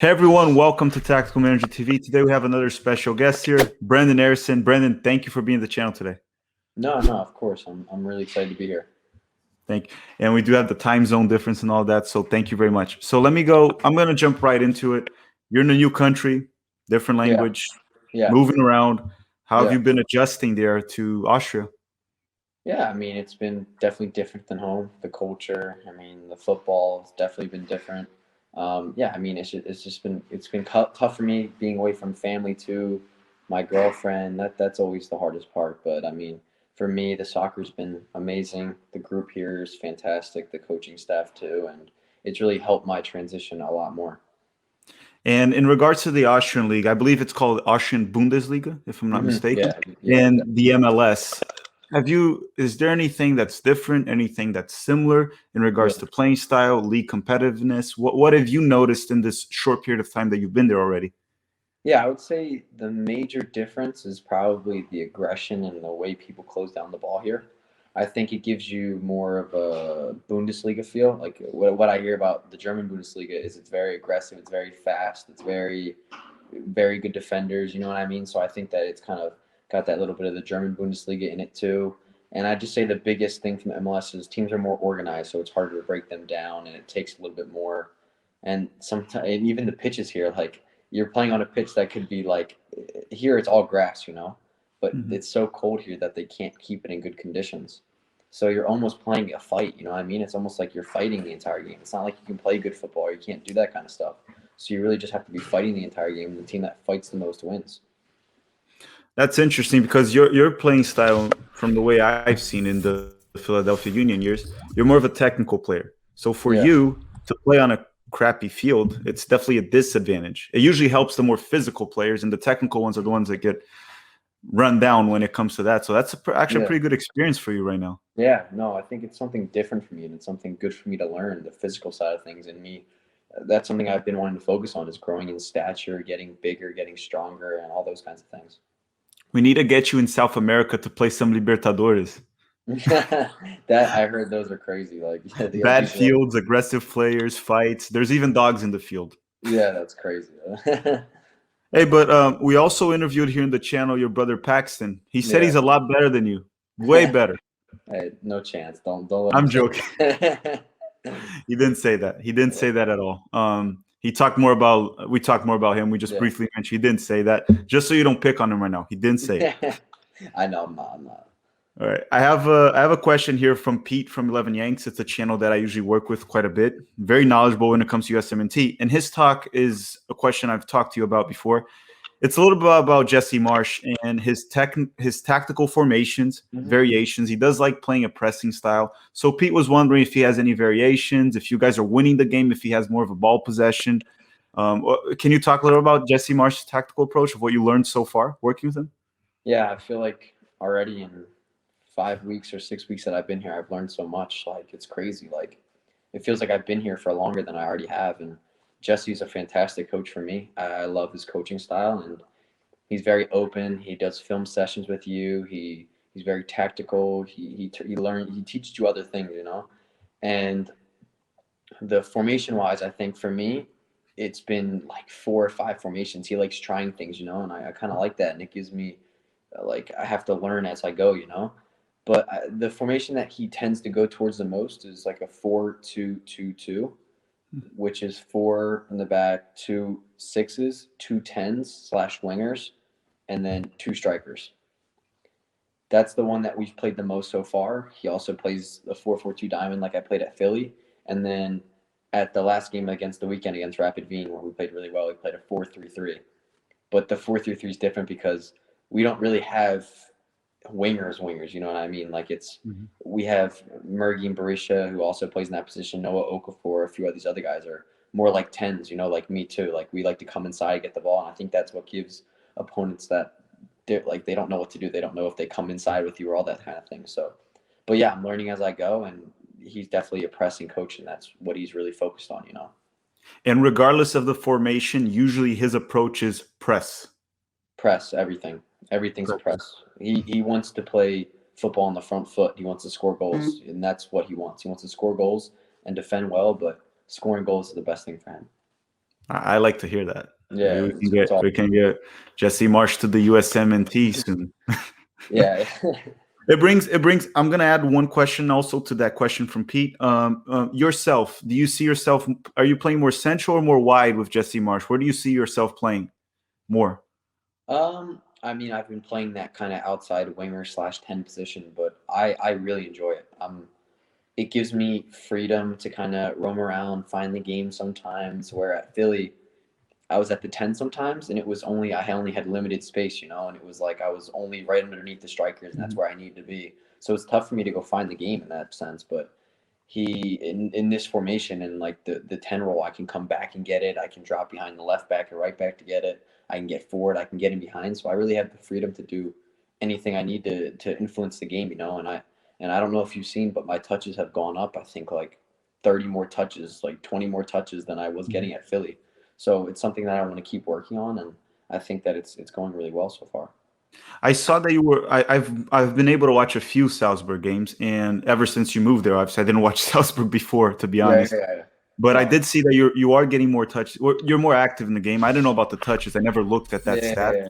Hey everyone, welcome to Tactical Manager TV. Today we have another special guest here, Brenden Aaronson. Brenden, thank you for being on the channel today. No, of course. I'm really excited to be here. Thank you. And we do have the time zone difference and all that, so thank you very much. So let me go. I'm going to jump right into it. You're in a new country, different Yeah, language, yeah, moving around. How have yeah. you been adjusting there to Austria? Yeah, I mean, it's been definitely different than home. The culture, I mean, the football has definitely been different. Yeah, I mean, it's been tough for me being away from family too, my girlfriend. That's always the hardest part. But I mean, for me, the soccer's been amazing. The group here is fantastic. The coaching staff too, and it's really helped my transition a lot more. And in regards to the Austrian league, I believe it's called Austrian Bundesliga, if I'm not mistaken, Yeah, yeah, and the MLS. Is there anything that's different, anything that's similar in yeah. regards to playing style, league competitiveness? What have you noticed in this short period of time that you've been there already? Yeah, I would say the major difference is probably the aggression and the way people close down the ball here. I think it gives you more of a Bundesliga feel. Like what I hear about the German Bundesliga is it's very aggressive, it's very fast, it's very good defenders. You know what I mean? So I think that it's kind of got that little bit of the German Bundesliga in it too. And I just say the biggest thing from MLS is teams are more organized, so it's harder to break them down, and it takes a little bit more. And sometimes, and even the pitches here, like you're playing on a pitch that could be like here it's all grass, but Mhm. it's so cold here that they can't keep it in good conditions. So you're almost playing a fight, you know what I mean? It's almost like you're fighting the entire game. It's not like you can play good football or you can't do that kind of stuff. So you really just have to be fighting the entire game, and the team that fights the most wins. That's interesting because your playing style, from the way I've seen in the Philadelphia Union years, you're more of a technical player. So for Yeah. you to play on a crappy field, it's definitely a disadvantage. It usually helps the more physical players, and the technical ones are the ones that get run down when it comes to that. So that's actually a Yeah. pretty good experience for you right now. Yeah. No, I think it's something different for me, and it's something good for me to learn the physical side of things. And me, that's something I've been wanting to focus on is growing in stature, getting bigger, getting stronger, and all those kinds of things. We need to get you in South America to play some Libertadores. That I heard those are crazy. Like the other Bad people. fields, aggressive players, fights. There's even dogs in the field. Yeah, that's crazy. Hey, but we also interviewed here in the channel your brother Paxton. He said Yeah. he's a lot better than you, way better. Hey, no chance. Don't let him I'm say joking. that. He didn't say that. He didn't say that at all. He talked more about. We talked more about him. We just Yeah. briefly mentioned. He didn't say that. Just so you don't pick on him right now. He didn't say it. I know I'm not. I'm not. All right. I have a question here from Pete from 11 Yanks. It's a channel that I usually work with quite a bit. Very knowledgeable when it comes to USMNT. And his talk is a question I've talked to you about before. It's a little bit about Jesse Marsch and his tactical formations, Mhm. variations. He does like playing a pressing style. So Pete was wondering if he has any variations, if you guys are winning the game, if he has more of a ball possession. Can you talk a little about Jesse Marsch's tactical approach of what you learned so far working with him? Yeah, I feel like already in 5 weeks or 6 weeks that I've been here, I've learned so much. Like it's crazy. Like it feels like I've been here for longer than I already have. And Jesse's a fantastic coach for me. I love his coaching style, and he's very open. He does film sessions with you. He's very tactical. He teaches you other things, And the formation wise, I think for me, it's been like 4 or 5 formations. He likes trying things, and I kind of like that, and it gives me like I have to learn as I go. But the formation that he tends to go towards the most is like a 4-2-2-2, which is four in the back, two sixes, two tens slash wingers, and then two strikers. That's the one that we've played the most so far. He also plays the 4-4-2 diamond like I played at Philly. And then at the last game against the weekend against Rapid Wien, where we played really well, we played a 4-3-3. But the 4-3-3 is different because we don't really have wingers, you know what I mean? Like Mhm. we have Mergin Barisha, who also plays in that position, Noah Okafor, a few of these other guys are more like tens, like me too. Like we like to come inside, get the ball, and I think that's what gives opponents that they don't know what to do. They don't know if they come inside with you or all that kind of thing. So, but yeah, I'm learning as I go, and he's definitely a pressing coach, and that's what he's really focused on. And regardless of the formation, usually his approach is press. Press everything. Everything's Press. press. He wants to play football on the front foot. He wants to score goals, and that's what he wants. He wants to score goals and defend well, but scoring goals is the best thing for him. I like to hear that. Maybe Yeah, it's all we can get Jesse Marsch to the USMNT soon. yeah. It brings. I'm gonna add one question also to that question from Pete. Yourself, do you see yourself? Are you playing more central or more wide with Jesse Marsch? Where do you see yourself playing more? I mean, I've been playing that kind of outside winger slash 10 position, but I really enjoy it. It gives me freedom to kind of roam around, find the game sometimes. Where at Philly, I was at the 10 sometimes, and it was only I only had limited space, and it was like I was only right underneath the strikers, and that's Mhm. where I needed to be. So it's tough for me to go find the game in that sense. But in this formation and like the 10 role, I can come back and get it. I can drop behind the left back or right back to get it. I can get forward. I can get in behind. So I really have the freedom to do anything I need to influence the game, and I don't know if you've seen, but my touches have gone up. I think like 30 more touches, like 20 more touches than I was getting at Philly. So it's something that I want to keep working on, and I think that it's going really well so far. I saw that you were. I've been able to watch a few Salzburg games, and ever since you moved there, obviously I didn't watch Salzburg before, to be Yeah, honest. yeah, yeah. But I No. did see that you are getting more touches. You're more active in the game. I don't know about the touches. I never looked at that Yeah, stat. yeah,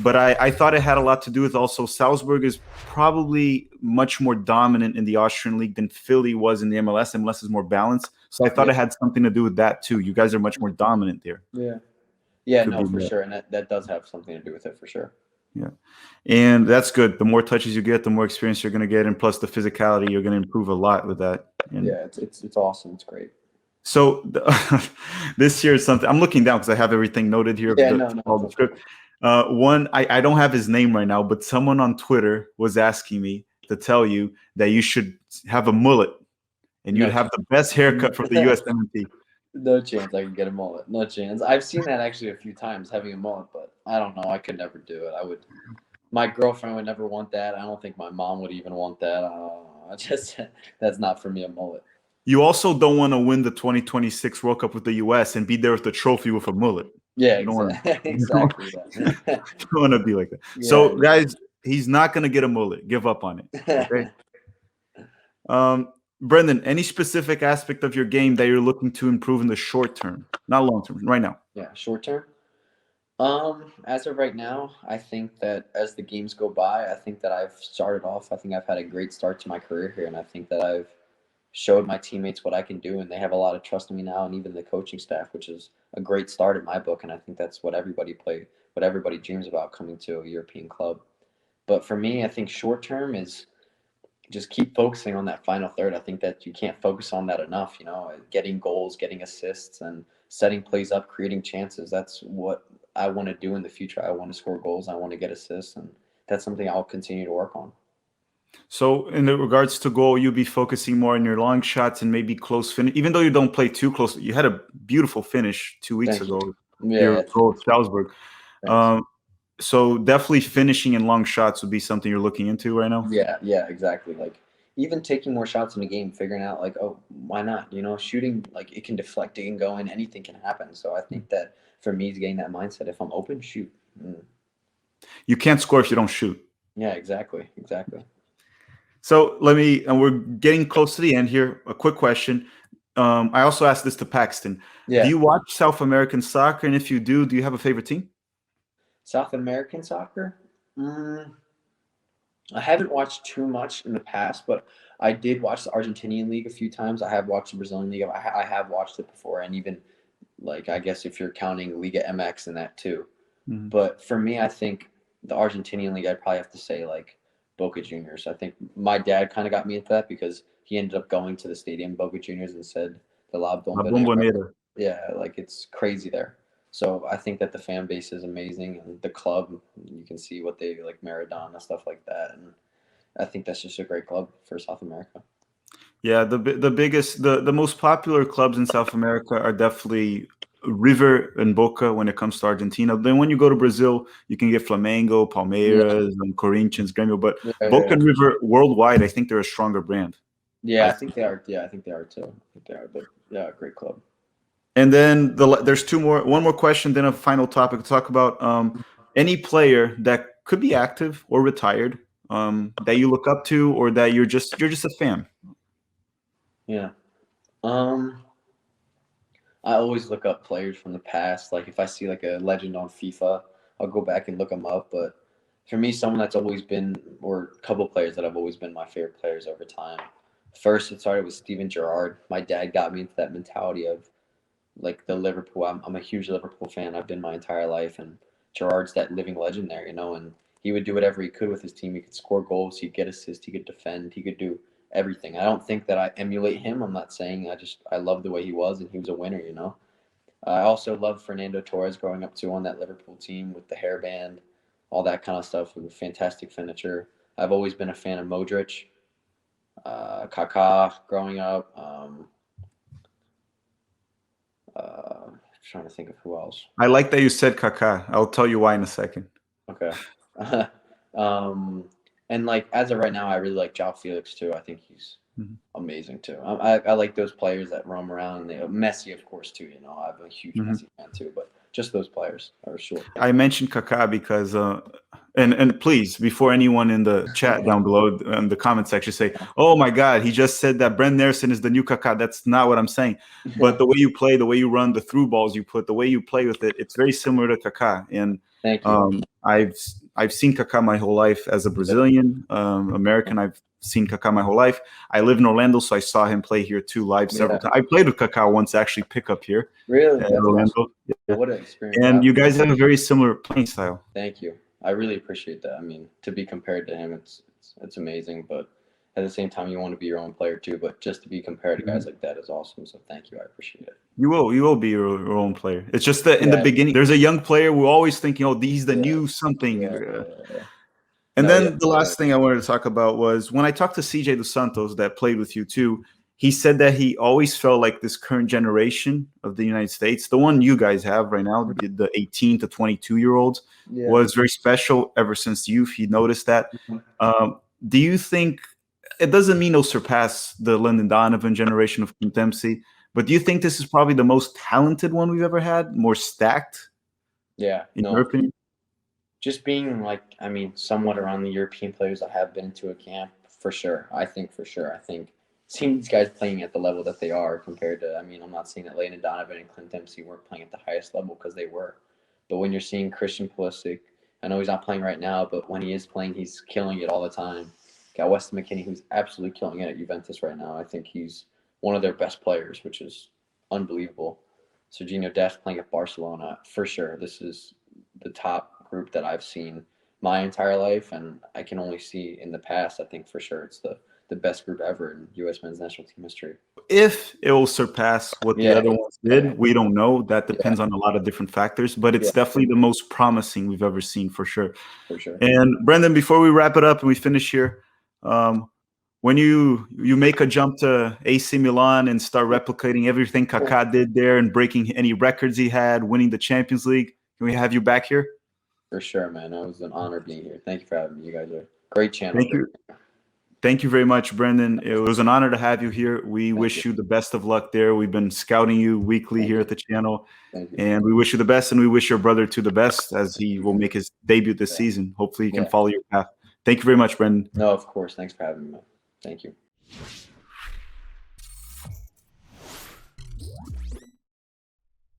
But I thought it had a lot to do with also Salzburg is probably much more dominant in the Austrian league than Philly was in the MLS. MLS is more balanced. So I thought yeah, it had something to do with that too. You guys are much more dominant there. yeah. Yeah, Could no, be for more. sure, and that does have something to do with it for sure. Yeah. And that's good. The more touches you get, the more experience you're going to get. And plus the physicality, you're going to improve a lot with that. And Yeah, it's awesome. It's great. so this year is something I'm looking down because I have everything noted here of Yeah, no, no, all it's the okay. script. One, I don't have his name right now, but someone on Twitter was asking me to tell you that you should have a mullet and you'd No have chance. the best haircut from the USMNT. No chance I can get a mullet. No chance. I've seen that actually a few times having a mullet, but I don't know. I could never do it. I would. My girlfriend would never want that. I don't think my mom would even want that. I just that's not for me a mullet. You also don't want to win the 2026 World Cup with the US and be there with the trophy with a mullet. Yeah, You don't want exactly. to. You don't, Exactly. Yeah. you don't want to be like that. Yeah. So, guys, he's not going to get a mullet. Give up on it. Okay. Yeah. Brenden, any specific aspect of your game that you're looking to improve in the short term, not long term, right now? Yeah. Short term. As of right now, I think that as the games go by, I think that I've started off. I think I've had a great start to my career here, and I think that I've showed my teammates what I can do, and they have a lot of trust in me now, and even the coaching staff, which is a great start in my book. And I think that's what everybody dreams about coming to a European club. But for me, I think short term is just keep focusing on that final third. I think that you can't focus on that enough. Getting goals, getting assists, and setting plays up, creating chances. That's what I want to do in the future. I want to score goals. I want to get assists, and that's something I'll continue to work on. So, in the regards to goal, you'll be focusing more on your long shots and maybe close finish. Even though you don't play too close, you had a beautiful finish 2 weeks Thank you. ago. Yeah, Your goal at Salzburg. thanks. Um, so, definitely finishing in long shots would be something you're looking into right now. Yeah, yeah, exactly. Like even taking more shots in a game, figuring out like, oh, why not? Shooting like it can deflect, it can go in, anything can happen. So I think that for me, is getting that mindset. If I'm open, shoot. You can't score if you don't shoot. Yeah, exactly, exactly. So and we're getting close to the end here. A quick question. I also asked this to Paxton. Do Yeah, you watch South American soccer? And if you do you have a favorite team? South American soccer. Mm, I haven't watched too much in the past, but I did watch the Argentinian league a few times. I have watched the Brazilian league. I have watched it before, and even like I guess if you're counting Liga MX in that too. Mhm. But for me, I think the Argentinian league, I'd probably have to say like Boca Juniors. I think my dad kind of got me into that because he ended up going to the stadium Boca Juniors and said the La La Bombonera. Bombonera. Yeah, like it's crazy there. So I think that the fan base is amazing, and the club, you can see what they like Maradona stuff like that, and I think that's just a great club for South America. Yeah, the biggest the most popular clubs in South America are definitely River and Boca when it comes to Argentina. Then when you go to Brazil, you can get Flamengo, Yeah, Palmeiras, and Corinthians, Grêmio. But yeah, Boca yeah. and River worldwide, I think they're a stronger brand. Yeah, I I think they are. Yeah, I think they are too. I think they are, but yeah, great club. And then there's one more question, then a final topic to talk about. Any player that could be active or retired that you look up to, or that you're just a fan. Yeah. Um, I always look up players from the past. Like if I see like a legend on FIFA, I'll go back and look them up. But for me, someone that's always been, or a couple players that have always been my favorite players over time. First, it started with Steven Gerrard. My dad got me into that mentality of like the Liverpool. I'm a huge Liverpool fan. I've been my entire life, and Gerrard's that living legend there, you know. And he would do whatever he could with his team. He could score goals. He'd get assists. He could defend. He could do everything. I don't think that I emulate him. I'm not saying I love the way he was, and he was a winner, you know. I also loved Fernando Torres growing up too on that Liverpool team with the hairband, all that kind of stuff. With a fantastic finisher. I've always been a fan of Modric, Kaka growing up. Trying to think of who else. I like that you said Kaka. I'll tell you why in a second. Okay. And like as of right now, I really like João Felix too. I think he's amazing too. I like those players that roam around. Messi, of course, too. You know, I'm a huge Messi fan too. But just those players are short. I mentioned Kaka because, and please, before anyone in the chat down below in the comment section say, "Oh my God, he just said that Brenden Aaronson is the new Kaka." That's not what I'm saying. But the way you play, the way you run, the through balls you put, the way you play with it, it's very similar to Kaka. And thank you. I've seen Kaka my whole life as a Brazilian American. I've seen Kaka my whole life. I live in Orlando, so I saw him play here too live several times. I played with Kaka once, actually, pick up here. Really? In Orlando. Awesome. Yeah. What an experience. And you guys have a very similar playing style. Thank you. I really appreciate that. I mean, to be compared to him, it's amazing. But at the same time, you want to be your own player too. But just to be compared to guys like that is awesome. So thank you. I appreciate it. You will be your own player. It's just that in the beginning, there's a young player. We're always thinking, oh, he's the new something. And then the last thing I wanted to talk about was when I talked to CJ Dos Santos that played with you too, he said that he always felt like this current generation of the United States, the one you guys have right now, the 18 to 22-year-olds, was very special ever since youth. He noticed that. Do you think, it doesn't mean it'll surpass the Lyndon Donovan generation of Dempsey, but do you think this is probably the most talented one we've ever had, more stacked? Yeah. In your opinion? Just being like, I mean, somewhat around the European players that have been to a camp, for sure. I think seeing these guys playing at the level that they are compared to, I mean, I'm not saying that Landon Donovan and Clint Dempsey weren't playing at the highest level because they were. But when you're seeing Christian Pulisic, I know he's not playing right now, but when he is playing, he's killing it all the time. Got Weston McKennie, who's absolutely killing it at Juventus right now. I think he's one of their best players, which is unbelievable. Serginho Dest playing at Barcelona, for sure. This is the top group that I've seen my entire life, and I can only see in the past. I think for sure it's the best group ever in U.S. men's national team history. If it will surpass what the other ones did, we don't know. That depends on a lot of different factors, but it's definitely the most promising we've ever seen for sure. For sure. And Brenden, before we wrap it up and we finish here, when you make a jump to AC Milan and start replicating everything Kaka did there and breaking any records he had, winning the Champions League, can we have you back here? For sure, man. It was an honor being here. Thank you for having me. You guys are a great channel. Thank you. Thank you very much, Brenden. It was an honor to have you here. We wish you the best of luck there. We've been scouting you weekly here at the channel. And we wish you the best, and we wish your brother too the best as he will make his debut this season. Hopefully he can follow your path. Thank you very much, Brenden. No, of course. Thanks for having me, man. Thank you.